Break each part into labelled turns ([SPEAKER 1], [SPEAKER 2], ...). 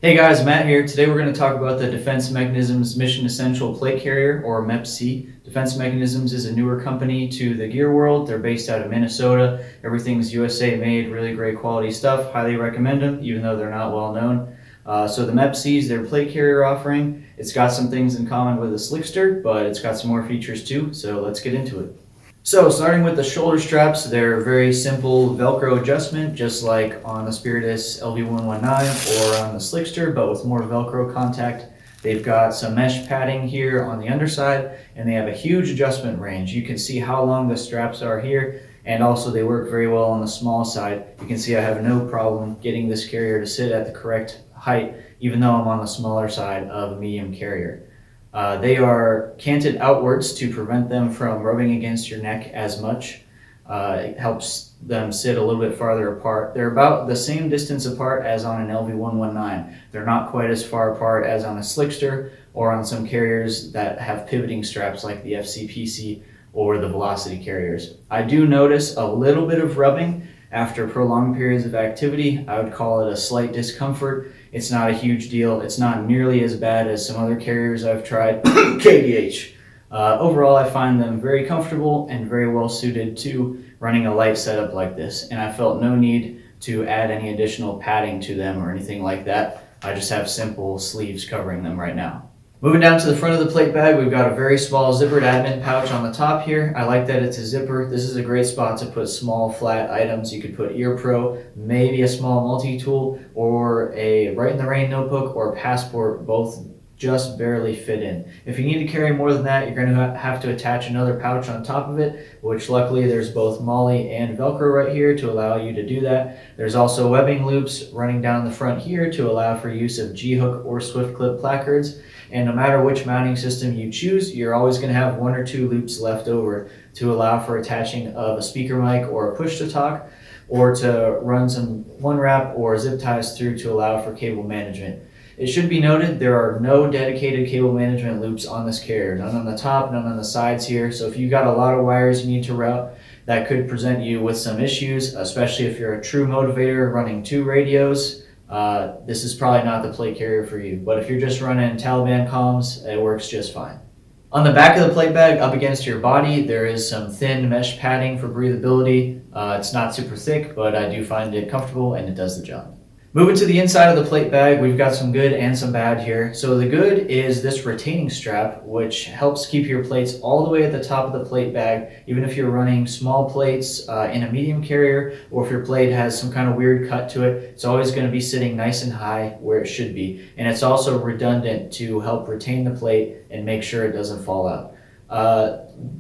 [SPEAKER 1] Hey guys, Matt here. Today we're going to talk about the Defense Mechanisms Mission Essential Plate Carrier, or MEPC. Defense Mechanisms is a newer company to the gear world. They're based out of Minnesota. Everything's USA made, really great quality stuff. Highly recommend them, even though they're not well known. So the MEPC is their plate carrier offering. It's got some things in common with the Slickster, but it's got some more features too, so let's get into it. So starting with the shoulder straps, they're very simple Velcro adjustment, just like on the Spiritus LV-119 or on the Slickster, but with more Velcro contact. They've got some mesh padding here on the underside, and they have a huge adjustment range. You can see how long the straps are here, and also they work very well on the small side. You can see I have no problem getting this carrier to sit at the correct height, even though I'm on the smaller side of a medium carrier. They are canted outwards to prevent them from rubbing against your neck as much. It helps them sit a little bit farther apart. They're about the same distance apart as on an LV-119. They're not quite as far apart as on a Slickster or on some carriers that have pivoting straps like the FCPC or the Velocity carriers. I do notice a little bit of rubbing after prolonged periods of activity. I would call it a slight discomfort. It's not a huge deal. It's not nearly as bad as some other carriers I've tried. KDH. Overall, I find them very comfortable and very well suited to running a light setup like this, and I felt no need to add any additional padding to them or anything like that. I just have simple sleeves covering them right now. Moving down to the front of the plate bag, we've got a very small zippered admin pouch on the top here. I like that it's a zipper. This is a great spot to put small flat items. You could put ear pro, maybe a small multi-tool, or a Right in the Rain notebook or a passport, both just barely fit in. If you need to carry more than that, you're going to have to attach another pouch on top of it, which luckily there's both MOLLE and Velcro right here to allow you to do that. There's also webbing loops running down the front here to allow for use of G-hook or swift clip placards. And no matter which mounting system you choose, you're always going to have one or two loops left over to allow for attaching of a speaker mic or a push-to-talk, or to run some one wrap or zip ties through to allow for cable management. It should be noted there are no dedicated cable management loops on this carrier, none on the top, none on the sides here. So if you've got a lot of wires you need to route, that could present you with some issues, especially if you're a true motivator running 2 radios. This is probably not the plate carrier for you, but if you're just running Taliban comms, it works just fine. On the back of the plate bag, up against your body, there is some thin mesh padding for breathability. It's not super thick, but I do find it comfortable and it does the job. Moving to the inside of the plate bag, we've got some good and some bad here. So the good is this retaining strap, which helps keep your plates all the way at the top of the plate bag, even if you're running small plates in a medium carrier, or if your plate has some kind of weird cut to it, it's always going to be sitting nice and high where it should be. And it's also redundant to help retain the plate and make sure it doesn't fall out.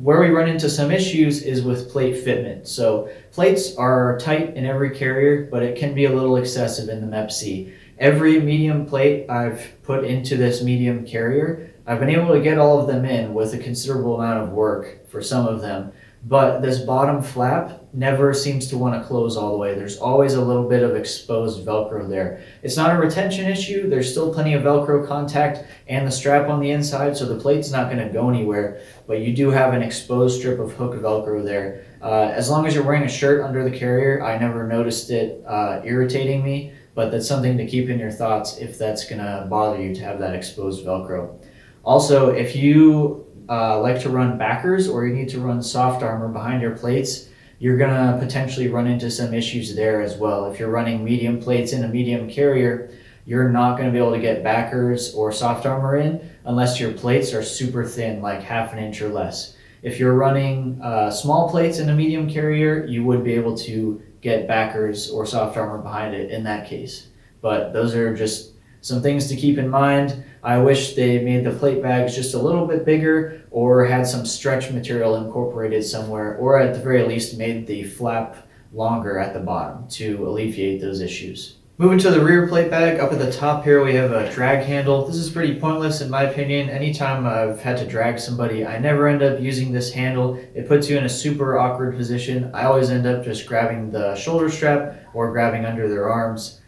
[SPEAKER 1] Where we run into some issues is with plate fitment. So plates are tight in every carrier, but it can be a little excessive in the MEPC. Every medium plate I've put into this medium carrier, I've been able to get all of them in with a considerable amount of work for some of them, but this bottom flap never seems to want to close all the way. There's always a little bit of exposed Velcro there. It's not a retention issue. There's still plenty of Velcro contact and the strap on the inside, so the plate's not going to go anywhere, but you do have an exposed strip of hook Velcro there. As long as you're wearing a shirt under the carrier, I never noticed it irritating me, but that's something to keep in your thoughts if that's going to bother you to have that exposed Velcro. Also, if you like to run backers or you need to run soft armor behind your plates, you're going to potentially run into some issues there as well. If you're running medium plates in a medium carrier, you're not going to be able to get backers or soft armor in unless your plates are super thin, like 1/2 inch or less. If you're running small plates in a medium carrier, you would be able to get backers or soft armor behind it in that case. But those are just some things to keep in mind. I wish they made the plate bags just a little bit bigger or had some stretch material incorporated somewhere, or at the very least made the flap longer at the bottom to alleviate those issues. Moving to the rear plate bag, up at the top here we have a drag handle. This is pretty pointless in my opinion. Anytime I've had to drag somebody, I never end up using this handle. It puts you in a super awkward position. I always end up just grabbing the shoulder strap or grabbing under their arms.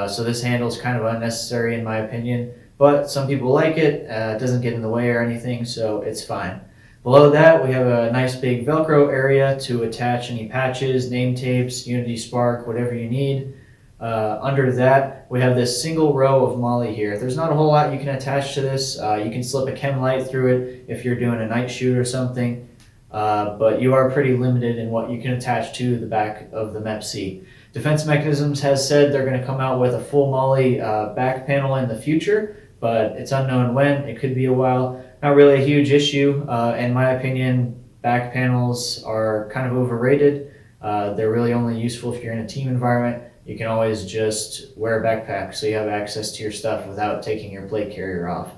[SPEAKER 1] So this handle is kind of unnecessary in my opinion, but some people like it. It doesn't get in the way or anything, so it's fine. Below that, we have a nice big Velcro area to attach any patches, name tapes, Unity Spark, whatever you need. Under that, we have this single row of MOLLE here. There's not a whole lot you can attach to this. You can slip a chem light through it if you're doing a night shoot or something, but you are pretty limited in what you can attach to the back of the MEPC. Defense Mechanisms has said they're going to come out with a full MOLLE back panel in the future, but it's unknown when. It could be a while. Not really a huge issue. In my opinion, back panels are kind of overrated. They're really only useful if you're in a team environment. You can always just wear a backpack so you have access to your stuff without taking your plate carrier off.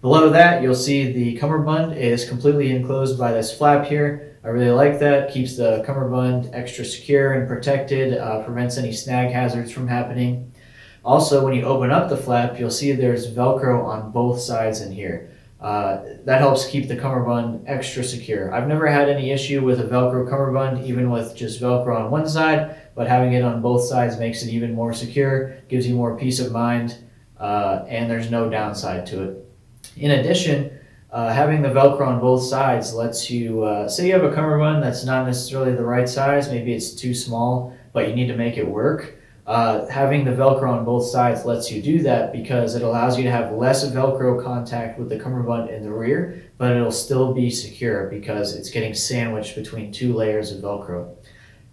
[SPEAKER 1] Below that, you'll see the cummerbund is completely enclosed by this flap here. I really like that. Keeps the cummerbund extra secure and protected, prevents any snag hazards from happening. Also, when you open up the flap, you'll see there's Velcro on both sides in here. That helps keep the cummerbund extra secure. I've never had any issue with a Velcro cummerbund, even with just Velcro on one side, but having it on both sides makes it even more secure, gives you more peace of mind, and there's no downside to it. In addition, having the Velcro on both sides lets you, say you have a cummerbund that's not necessarily the right size, maybe it's too small, but you need to make it work. Having the Velcro on both sides lets you do that because it allows you to have less Velcro contact with the cummerbund in the rear, but it'll still be secure because it's getting sandwiched between two layers of Velcro.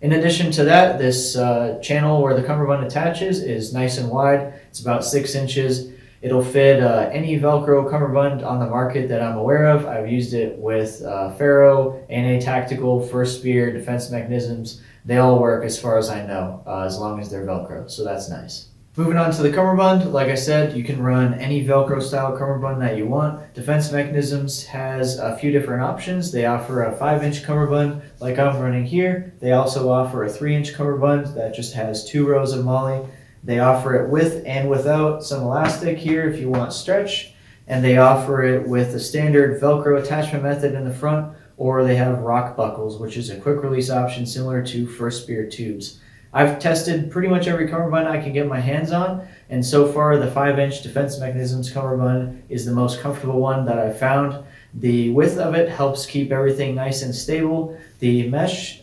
[SPEAKER 1] In addition to that, this channel where the cummerbund attaches is nice and wide. It's about 6 inches. It'll fit any Velcro cummerbund on the market that I'm aware of. I've used it with Faro, NA Tactical, First Spear, Defense Mechanisms. They all work as far as I know, as long as they're Velcro, so that's nice. Moving on to the cummerbund, like I said, you can run any Velcro style cummerbund that you want. Defense Mechanisms has a few different options. They offer a 5-inch cummerbund like I'm running here. They also offer a 3-inch cummerbund that just has 2 rows of MOLLE. They offer it with and without some elastic here if you want stretch, and they offer it with a standard Velcro attachment method in the front, or they have rock buckles, which is a quick release option similar to First Spear tubes. I've tested pretty much every cummerbund I can get my hands on, and so far the 5-inch Defense Mechanisms cummerbund is the most comfortable one that I've found. The width of it helps keep everything nice and stable. The mesh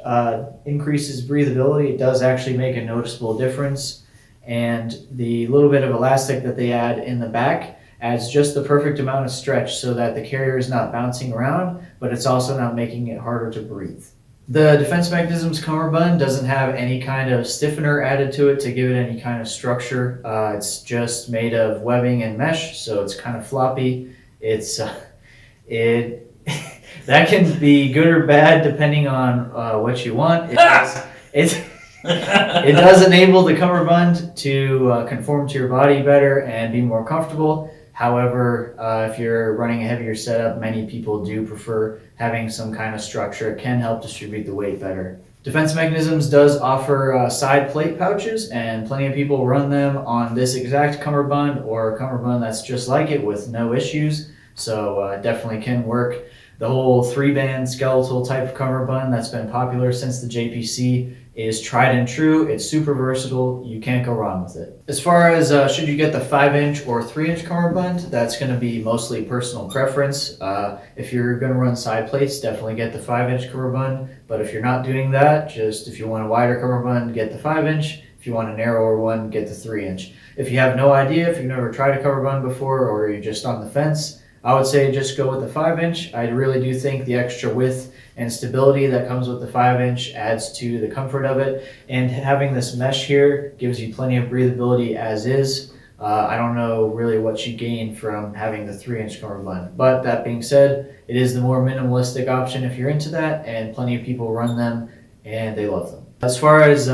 [SPEAKER 1] increases breathability. It does actually make a noticeable difference. And the little bit of elastic that they add in the back adds just the perfect amount of stretch so that the carrier is not bouncing around, but it's also not making it harder to breathe. The Defense Mechanisms cummerbund doesn't have any kind of stiffener added to it to give it any kind of structure. It's just made of webbing and mesh, so it's kind of floppy. It's that can be good or bad depending on what you want. It does enable the cummerbund to conform to your body better and be more comfortable. However, if you're running a heavier setup, many people do prefer having some kind of structure. It can help distribute the weight better. Defense Mechanisms does offer side plate pouches, and plenty of people run them on this exact cummerbund or a cummerbund that's just like it with no issues. So it definitely can work. The whole 3-band skeletal type of cummerbund that's been popular since the JPC is tried and true. It's super versatile. You can't go wrong with it. As far as should you get the 5-inch or 3-inch cummerbund, that's going to be mostly personal preference. If you're going to run side plates, definitely get the 5-inch cummerbund. But if you're not doing that, just if you want a wider cummerbund, get the 5-inch. If you want a narrower one, get the 3-inch. If you have no idea, if you've never tried a cummerbund before or you're just on the fence, I would say just go with the 5-inch. I really do think the extra width and stability that comes with the 5-inch adds to the comfort of it. And having this mesh here gives you plenty of breathability as is. I don't know really what you gain from having the 3-inch cummerbund. But that being said, it is the more minimalistic option if you're into that, and plenty of people run them and they love them. As far as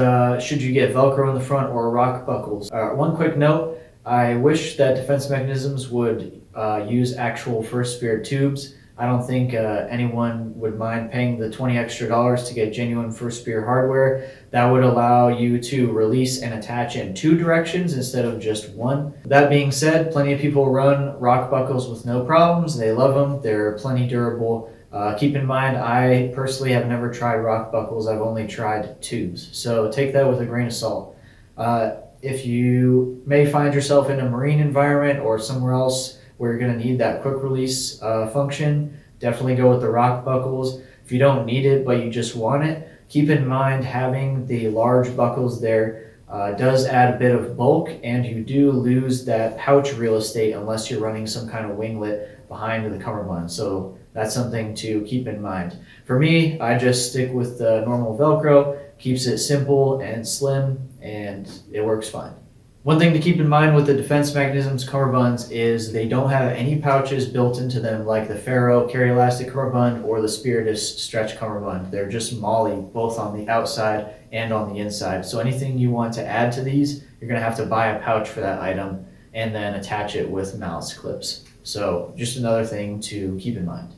[SPEAKER 1] should you get Velcro in the front or rock buckles, one quick note, I wish that Defense Mechanisms would use actual First Spear tubes. I don't think anyone would mind paying the $20 extra to get genuine First Spear hardware. That would allow you to release and attach in 2 directions instead of just one. That being said, plenty of people run rock buckles with no problems. They love them. They're plenty durable. Keep in mind, I personally have never tried rock buckles. I've only tried tubes. So take that with a grain of salt. If you may find yourself in a marine environment or somewhere else where you're going to need that quick release function, definitely go with the rock buckles. If you don't need it but you just want it, keep in mind having the large buckles there It does add a bit of bulk, and you do lose that pouch real estate unless you're running some kind of winglet behind the cummerbund. So that's something to keep in mind. For me, I just stick with the normal Velcro, keeps it simple and slim, and it works fine. One thing to keep in mind with the Defense Mechanisms cummerbunds is they don't have any pouches built into them like the Faro carry elastic cummerbund or the Spiritus stretch cummerbund. They're just MOLLE both on the outside and on the inside. So anything you want to add to these, you're going to have to buy a pouch for that item and then attach it with malice clips. So just another thing to keep in mind.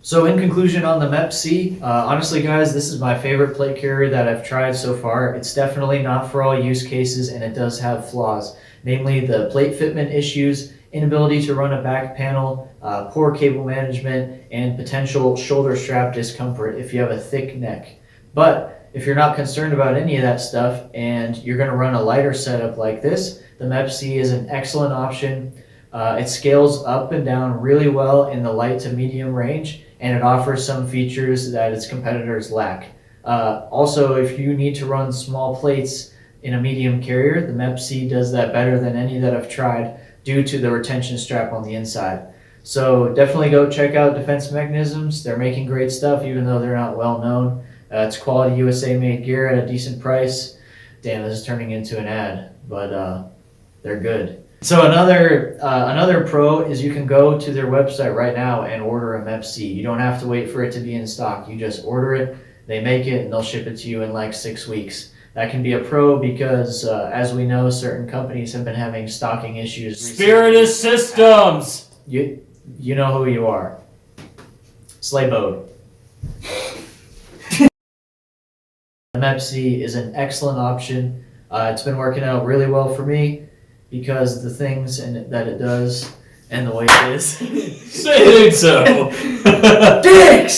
[SPEAKER 1] So in conclusion on the MEPC, honestly guys, this is my favorite plate carrier that I've tried so far. It's definitely not for all use cases, and it does have flaws, namely the plate fitment issues, inability to run a back panel, poor cable management, and potential shoulder strap discomfort if you have a thick neck. But if you're not concerned about any of that stuff and you're going to run a lighter setup like this, the MEPC is an excellent option. It scales up and down really well in the light to medium range, and it offers some features that its competitors lack. Also, if you need to run small plates in a medium carrier, the MEPC does that better than any that I've tried due to the retention strap on the inside. So definitely go check out Defense Mechanisms. They're making great stuff even though they're not well known. It's quality USA made gear at a decent price. Damn, this is turning into an ad, but they're good. So another pro is you can go to their website right now and order a MEPC. You don't have to wait for it to be in stock. You just order it, they make it, and they'll ship it to you in like 6 weeks. That can be a pro because, as we know, certain companies have been having stocking issues.
[SPEAKER 2] Spiritus Systems!
[SPEAKER 1] You know who you are. Slayboat. The MEPC is an excellent option. It's been working out really well for me because the things that it does and the way it is.
[SPEAKER 2] Say so!
[SPEAKER 1] Dicks!